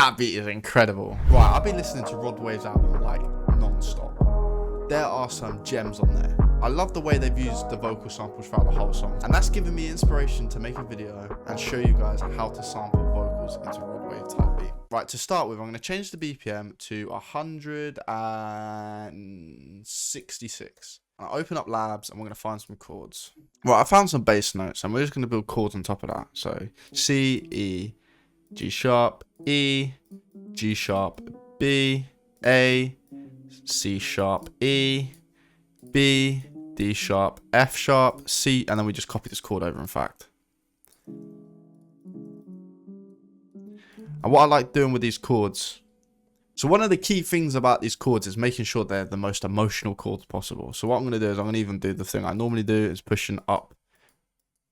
That beat is incredible. Right, I've been listening to Rod Wave's album like non-stop. There are some gems on there. I love the way they've used the vocal samples throughout the whole song, and that's given me inspiration to make a video and show you guys how to sample vocals into Rod Wave type beat. Right, to start with, I'm going to change the BPM to 166. I open up Labs and we're going to find some chords. Right, I found some bass notes and we're just going to build chords on top of that. So C, E, G sharp, E, G sharp, B, A, C sharp, E, B, D sharp, F sharp, C, and then we just copy this chord over, in fact. And what I like doing with these chords, so one of the key things about these chords is making sure they're the most emotional chords possible. So what I'm going to do is I'm going to even do the thing I normally do, is pushing up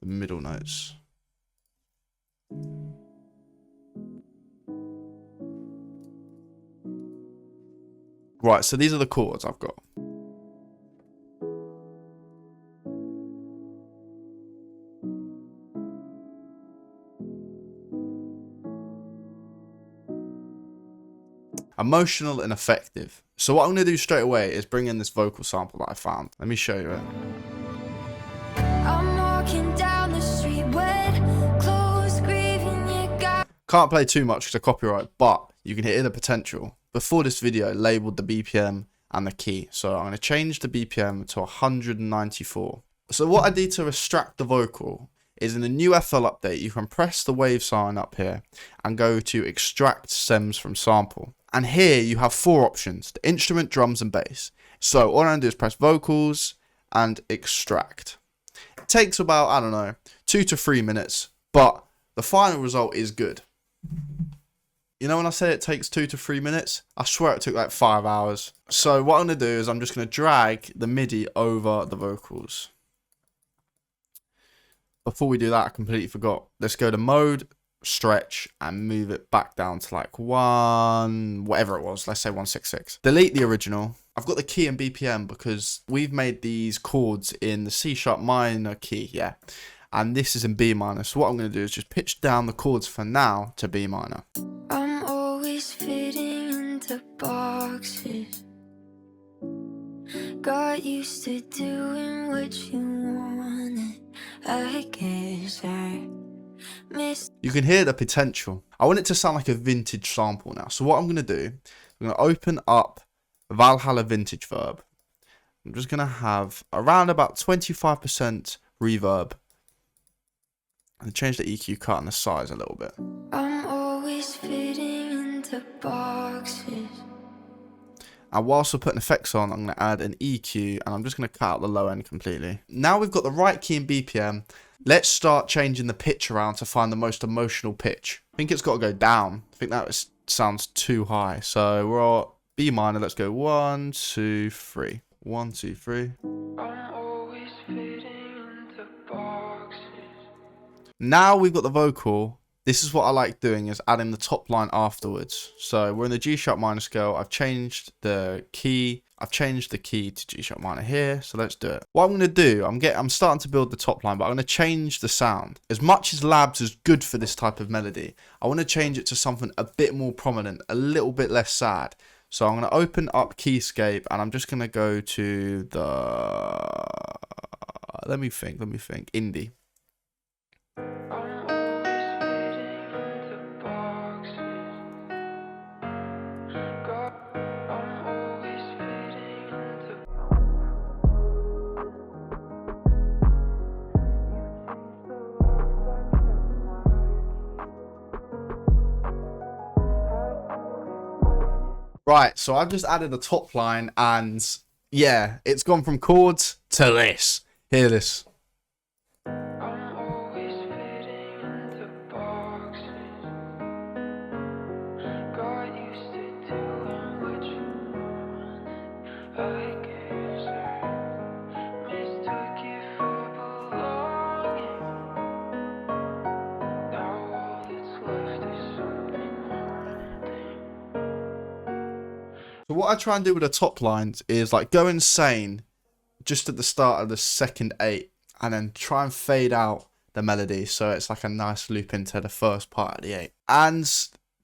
the middle notes. Right, so these are the chords I've got. Emotional and effective. So what I'm going to do straight away is bring in this vocal sample that I found. Let me show you it. I'm walking down the street with clothes grieving you got. Can't play too much because of copyright, but you can hear the potential. Before this video, I labeled the BPM and the key. So I'm going to change the BPM to 194. So what I need to extract the vocal is in the new FL update, you can press the wave sign up here and go to extract stems from sample. And here you have four options: the instrument, drums, and bass. So all I'm going to do is press vocals and extract. It takes about, I don't know, 2 to 3 minutes, but the final result is good. You know when I say it takes 2 to 3 minutes? I swear it took like 5 hours. So what I'm going to do is I'm just going to drag the MIDI over the vocals. Before we do that, I completely forgot. Let's go to mode, stretch, and move it back down to like whatever it was. Let's say 166. Delete the original. I've got the key and BPM because we've made these chords in the C sharp minor key, yeah. And this is in B minor. So what I'm going to do is just pitch down the chords for now to B minor. I'm always fitting into boxes. Got used to doing what you wanted. I guess I missed. You can hear the potential. I want it to sound like a vintage sample now. So what I'm going to do, I'm going to open up Valhalla Vintage Verb. I'm just going to have around about 25% reverb. And change the EQ cut and the size a little bit. I'm always fitting into boxes. And whilst we're putting effects on, I'm going to add an EQ and I'm just going to cut out the low end completely. Now we've got the right key and BPM. Let's start changing the pitch around to find the most emotional pitch. I think it's got to go down. I think that sounds too high. So we're at B minor. Let's go 1, 2, 3. 1, 2, 3. I'm always fitting into boxes. Now we've got the vocal. This is what I like doing, is adding the top line afterwards. So we're in the G sharp minor scale. I've changed the key. I've changed the key to G sharp minor here. So let's do it. What I'm going to do, I'm starting to build the top line, but I'm going to change the sound. As much as Labs is good for this type of melody, I want to change it to something a bit more prominent, a little bit less sad. So I'm going to open up Keyscape and I'm just going to go to the, let me think, indie. Right, so I've just added a top line and yeah, it's gone from chords to this. Hear this. I'm always fitting into boxes. Got used to doing what you wanted. I guess I mistook you for belonging. Now all that's left is something haunting. So what I try and do with the top lines is like go insane just at the start of the second 8 and then try and fade out the melody so it's like a nice loop into the first part of the 8. And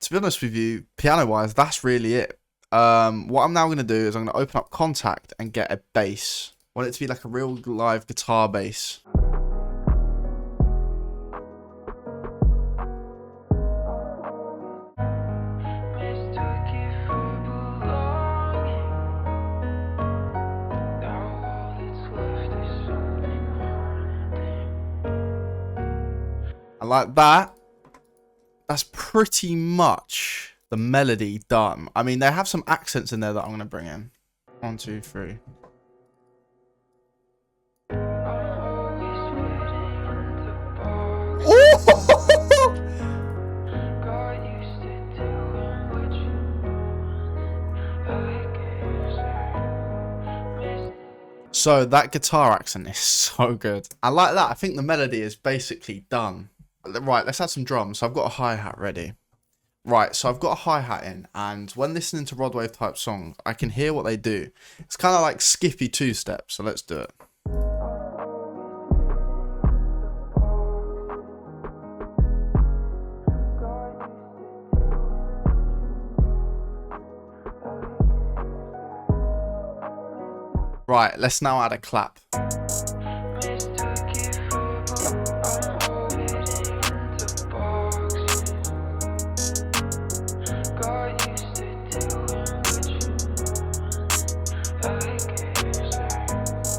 to be honest with you, piano wise, that's really it. What I'm now going to do is I'm going to open up Contact and get a bass. I want it to be like a real live guitar bass. And like that, that's pretty much the melody done. I mean, they have some accents in there that I'm going to bring in. 1, 2, 3. So that guitar accent is so good. I like that. I think the melody is basically done. Right, let's add some drums. So I've got a hi-hat ready. Right, so I've got a hi-hat in, and when listening to Rod Wave type songs, I can hear what they do. It's kind of like skippy two-step, so let's do it. Right, let's now add a clap.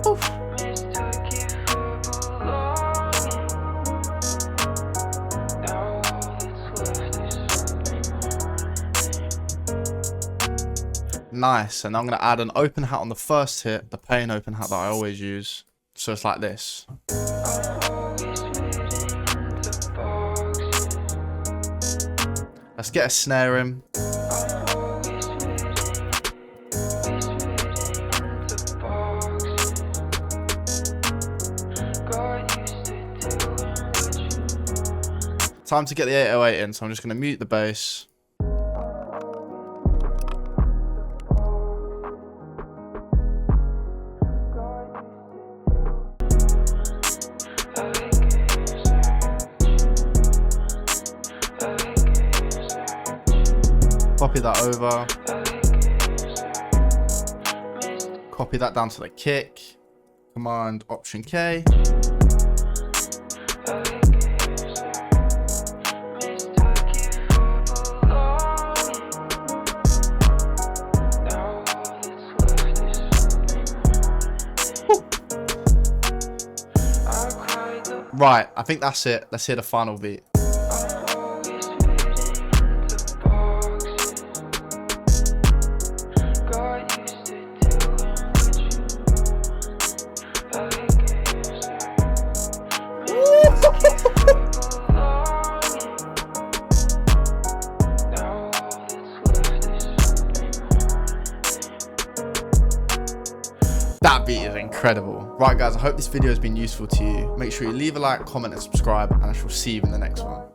Oof. Nice, and I'm going to add an open hat on the first hit, the plain open hat that I always use. So it's like this. Let's get a snare in. Time to get the 808 in, so I'm just going to mute the bass. Copy that over. Copy that down to the kick. Command Option K. Right, I think that's it. Let's hear the final beat. That beat is incredible. Right guys, I hope this video has been useful to you. Make sure you leave a like, comment and subscribe, and I shall see you in the next one.